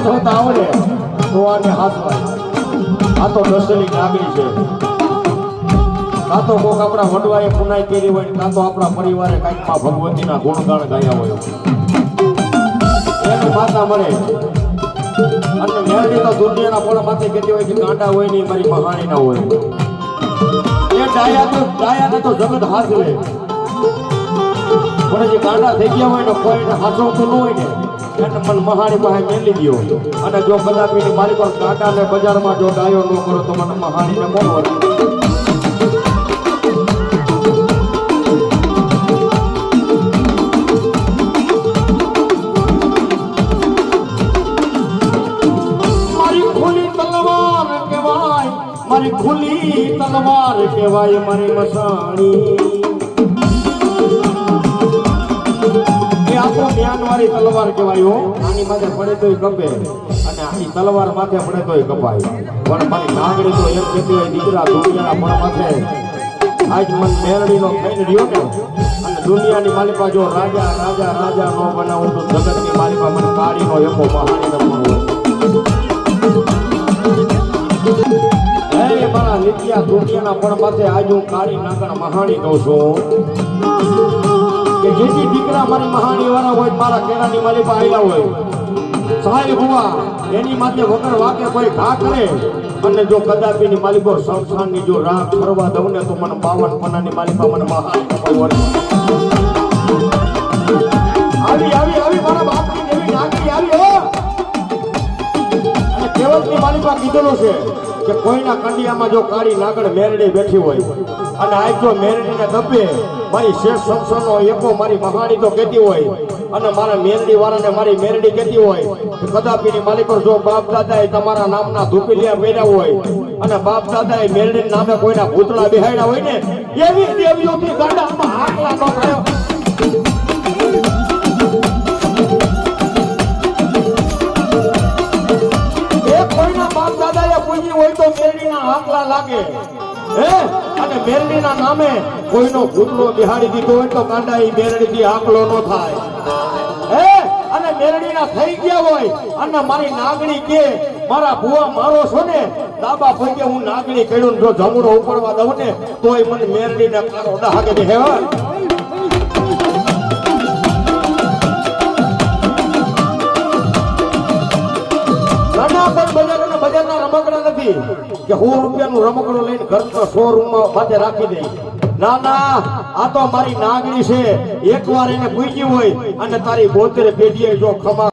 હાસવતા આવડે તો આને હાસવાય. આ તો દસલી નાગરી છે. કાં તો કોક આપણા વડવાએ પુનાઈ કરી હોય, કાં તો આપણા પરિવારે કાંઈકમાં ભગવતીના ગુણગાન ગાયા હોય એનું માતા મળે. અને મેરડી તો દુનિયાના પણ માથે કહેતી હોય કે કાંટા હોય નહીં, મારી મહાણી ના હોય. એ ડાયાને તો જગત હાજવે, પણ જે કાંટા થઈ ગયા હોય ને કોઈને હાચવતું ન હોય ને એને મને મહાણી પાસે મેલી દો. અને જો કદાપી મારી પર કાંટાને બજારમાં જો ડાયો ન કરો તો મને મહાણીને કોણ વળે? મારી ખુલી તલવાર કહેવાય મારી મસાણી. એ આપણો જ્ઞાનવાળી તલવાર કહેવાય હો. આની માથે પડે તોય કપે અને આની તલવાર માથે પડે તોય કપાય. પણ મારી નાગડી તો એમ કહેતી હોય દીકરા દુનિયાના પણ માથે આજ મન મેરડીનો થઈને રહ્યો ને. અને દુનિયાની માલિકા જો રાજા રાજા રાજા નો બનાવું તો જગતની માલિકા મને કાળીનો એકો મહાણીનો પણ હોય. મારા નિત્યા દુનિયાના પણ માથે આજ હું કાળી નાગણ મહાણી કહું છું કે જેથી દીકરા મારી મહાણી વાળા હોય, મારા કેળાની માલી પાસે આવેલા હોય, સાહેબ હુવા એની માથે વગર વાકે કોઈ ઘા કરે અને જો કદાપીની માલિકો સંસ્થાનની જો રાહ ફરવા દઉં ને તો મને 52 પન્નાની માલિકા મને મહાણી કપાય. આવી આવી આવી મારા બાપની જેવી નાગરી આવી હો. અને કેવતની માલિકા કીધેલું છે કે કોઈના કંડિયામાં જો કાળી નાગણ મેરડી બેઠી હોય અને આજ જો મેરડીને દબે મારી શેષ સંસારનો એકો મારી મહાણી તો કહેતી હોય અને મારા મેરડી વાળાને મારી મેરડી કહેતી હોય કે કદાપીની માલિકો જો બાપ દાદાએ તમારા નામના ધૂપીલિયા પહેર્યા હોય અને બાપ દાદાએ મેરડી નામે કોઈના ભૂતળા બેહાડ્યા હોય ને એવી દેવીઓથી ગાડામાં હાકલા ન થયો. હોય તો મેરડીના હાકલા લાગે હે. અને મેરડીના નામે કોઈનો ભૂતળો બિહાડી દીધો હોય તો કાંડા એ મેરડીથી હાકલો ન થાય હે. અને મેરડીના થઈ ગયા હોય અને મારી નાગણી કે મારા ભુવા મારો છો ને દાબા પગે હું નાગણી કર્યું જો જમણો ઉપડવા દઉં ને તોય મને મેરડીને કારો ડાકે દે હે. બજારના રમકડા નથી કે 100 રૂપિયાનું રમકડું લઈને ઘરના શોરૂમમાં માથે રાખી દે. ના ના, આ તો મારી નાગણી છે. એકવાર એને પૂજી હોય અને તારી 72 પેઢીએ જો ખમા